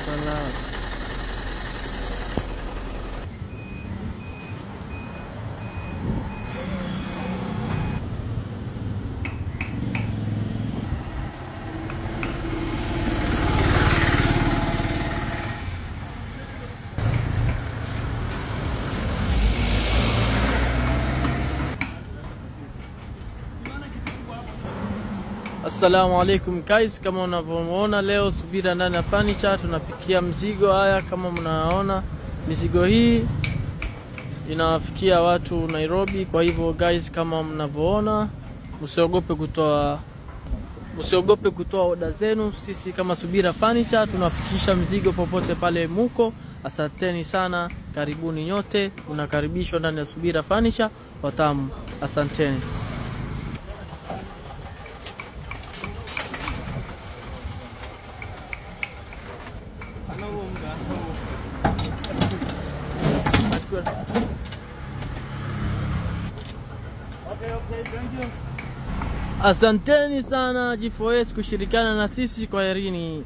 bala. Assalamu alaikum guys, kama unavyoona leo Subira ndani ya furniture tunapikia mzigo. Haya, kama mnaona mizigo hii inawafikia watu Nairobi. Kwa hivyo guys, kama mnavyoona, msiogope kutoa oda zenu. Sisi kama Subira Furniture tunafikisha mzigo popote pale muko. Asanteni sana, karibuni nyote, unakaribishwa ndani ya Subira Furniture Watamu. Asanteni. Okay, thank you. Asanteni sana G4S kushirikiana na sisi. Kwaherini.